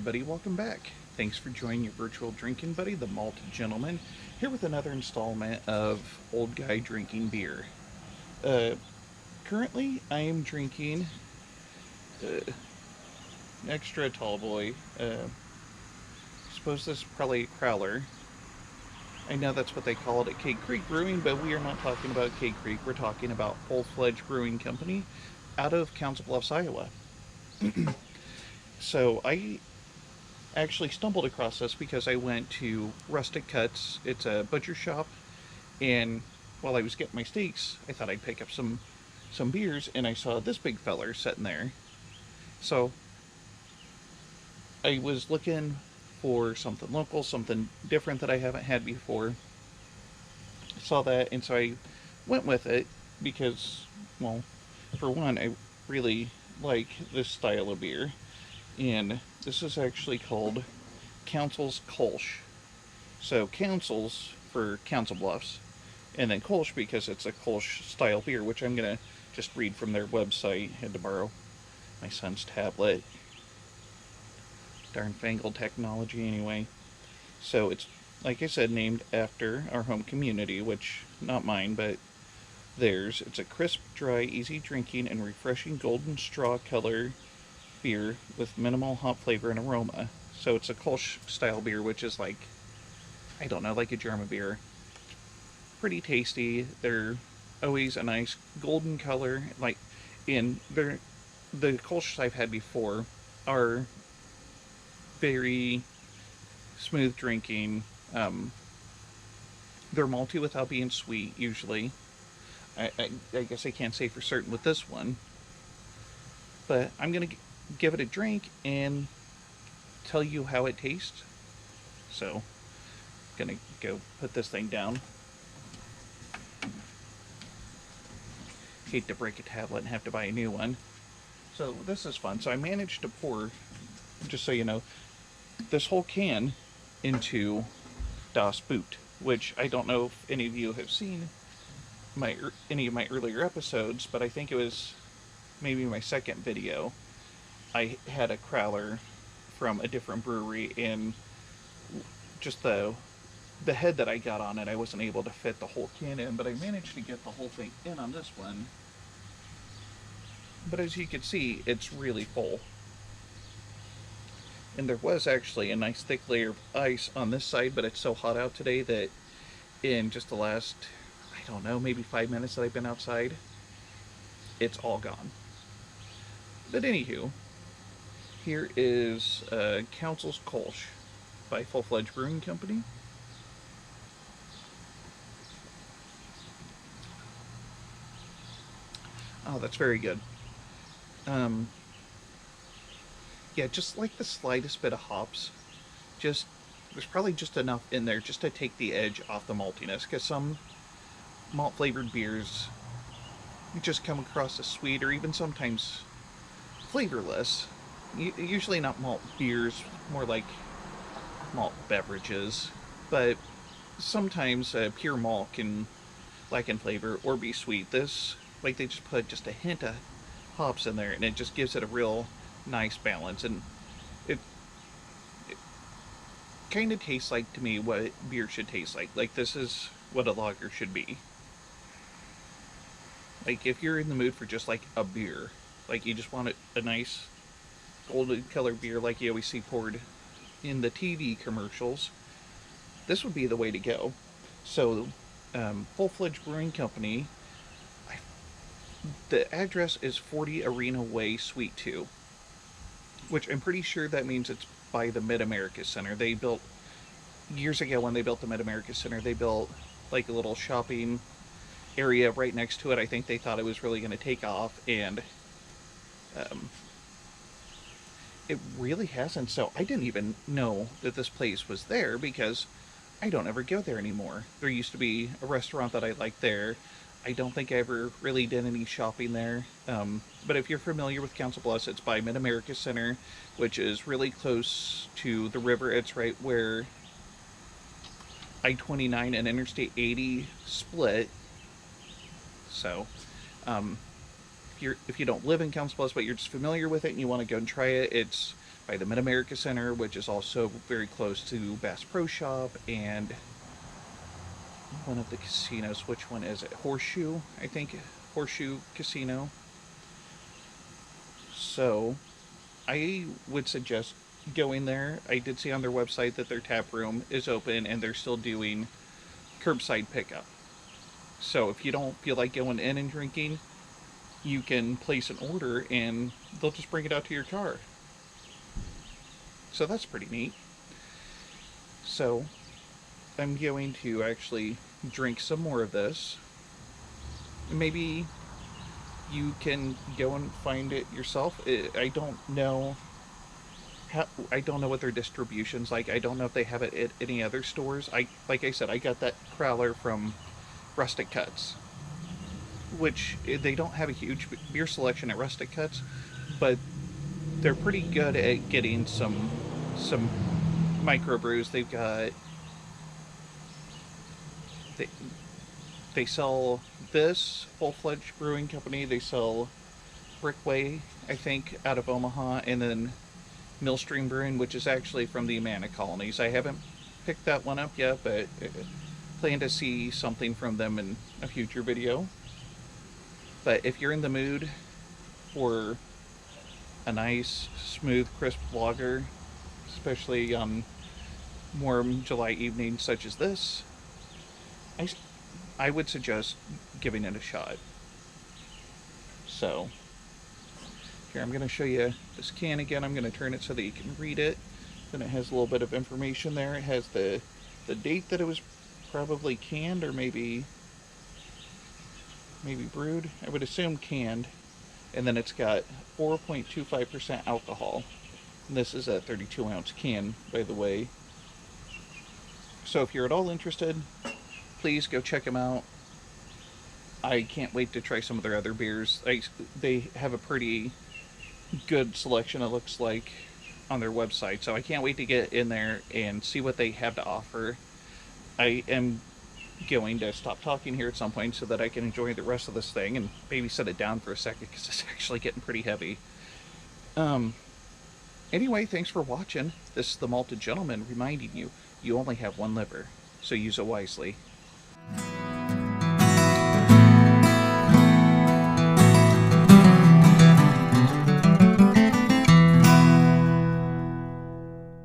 everybody, welcome back. Thanks for joining your virtual drinking buddy, the Malted Gentleman, here with another installment of Old Guy Drinking Beer. Uh, Currently, I am drinking uh, an extra tall boy. I suppose this is probably a crowler. I know that's what they call it at Cave Creek Brewing, but we are not talking about Cave Creek. We're talking about Fledged Brewing Company out of Council Bluffs, Iowa. So I actually stumbled across this because I went to Rustic Cuts. It's a butcher shop, and while I was getting my steaks, I thought I'd pick up some beers, and I saw this big feller sitting there. So I was looking for something local, something different that I haven't had before. Saw that, and so I went with it because, well, for one, I really like this style of beer, and this is actually called Council's Kolsch. So Council's for Council Bluffs, and then Kolsch because it's a Kolsch style beer, which I'm gonna just read from their website. Had to borrow my son's tablet. Darn fangled technology anyway. So it's, like I said, named after our home community, which, not mine, but theirs. It's a crisp, dry, easy drinking, and refreshing golden straw color beer with minimal hop flavor and aroma. So it's a Kolsch style beer, which is like, I don't know, like a German beer. Pretty tasty. They're always a nice golden color. Like, the Kolsch I've had before are very smooth drinking. They're malty without being sweet, usually. I guess I can't say for certain with this one. But I'm going to give it a drink and tell you how it tastes. So, I'm going to go put this thing down. Hate to break a tablet and have to buy a new one. So, this is fun. So, I managed to pour, just so you know, this whole can into Das Boot, which I don't know if any of you have seen any of my earlier episodes, but I think it was maybe my second video. I had a crowler from a different brewery, and just the head that I got on it, I wasn't able to fit the whole can in, but I managed to get the whole thing in on this one. But as you can see, it's really full. And there was actually a nice thick layer of ice on this side, but it's so hot out today that in just the last, I don't know, maybe 5 minutes that I've been outside, it's all gone. But anywho, here is Council's Kolsch by Fledged Brewing Company. Oh, that's very good. Yeah, just like the slightest bit of hops. Just, there's probably just enough in there just to take the edge off the maltiness, because some malt flavored beers just come across as sweet or even sometimes flavorless. Usually not malt beers, more like malt beverages, but sometimes pure malt can lack in flavor or be sweet. This, like, they just put just a hint of hops in there, and it just gives it a real nice balance, and it kind of tastes like, to me, what beer should taste like. Like, this is what a lager should be. Like, if you're in the mood for just like a beer, like you just want a nice golden color beer like you always see poured in the TV commercials, this would be the way to go. So, Full-Fledged Brewing Company, the address is 40 Arena Way, Suite 2, which I'm pretty sure that means it's by the Mid-America Center. They built, years ago when they built the Mid-America Center, they built like a little shopping area right next to it. I think they thought it was really going to take off, and it really hasn't. So I didn't even know that this place was there because I don't ever go there anymore. There used to be a restaurant that I liked there. I don't think I ever really did any shopping there. But if you're familiar with Council Bluffs, it's by Mid-America Center, which is really close to the river. It's right where I-29 and Interstate 80 split. So, if you don't live in Council Bluffs, but you're just familiar with it and you want to go and try it, it's by the Mid-America Center, which is also very close to Bass Pro Shop and one of the casinos. Which one is it? Horseshoe, I think. Horseshoe Casino. So I would suggest going there. I did see on their website that their tap room is open and they're still doing curbside pickup. So if you don't feel like going in and drinking, you can place an order and they'll just bring it out to your car. So that's pretty neat. So I'm going to actually drink some more of this. Maybe you can go and find it yourself. I don't know what their distribution's like. I don't know if they have it at any other stores. Like I said, I got that crowler from Rustic Cuts, which they don't have a huge beer selection at Rustic Cuts, but they're pretty good at getting some microbrews. They've got they they sell this Fledged Brewing Company. They sell Brickway, I think, out of Omaha, and then Millstream Brewing, which is actually from the Amana Colonies. I haven't picked that one up yet, but plan to see something from them in a future video. But if you're in the mood for a nice, smooth, crisp lager, especially on warm July evenings such as this, I would suggest giving it a shot. So, here I'm going to show you this can again. I'm going to turn it so that you can read it. Then it has a little bit of information there. It has the date that it was probably canned, or maybe brewed. I would assume canned. And then it's got 4.25% alcohol. And this is a 32-ounce can, by the way. So if you're at all interested, please go check them out. I can't wait to try some of their other beers. They have a pretty good selection, it looks like, on their website. So I can't wait to get in there and see what they have to offer. I am going to stop talking here at some point so that I can enjoy the rest of this thing and maybe set it down for a second because it's actually getting pretty heavy. Anyway, thanks for watching. This is the Malted Gentleman reminding you, you only have one liver, so use it wisely.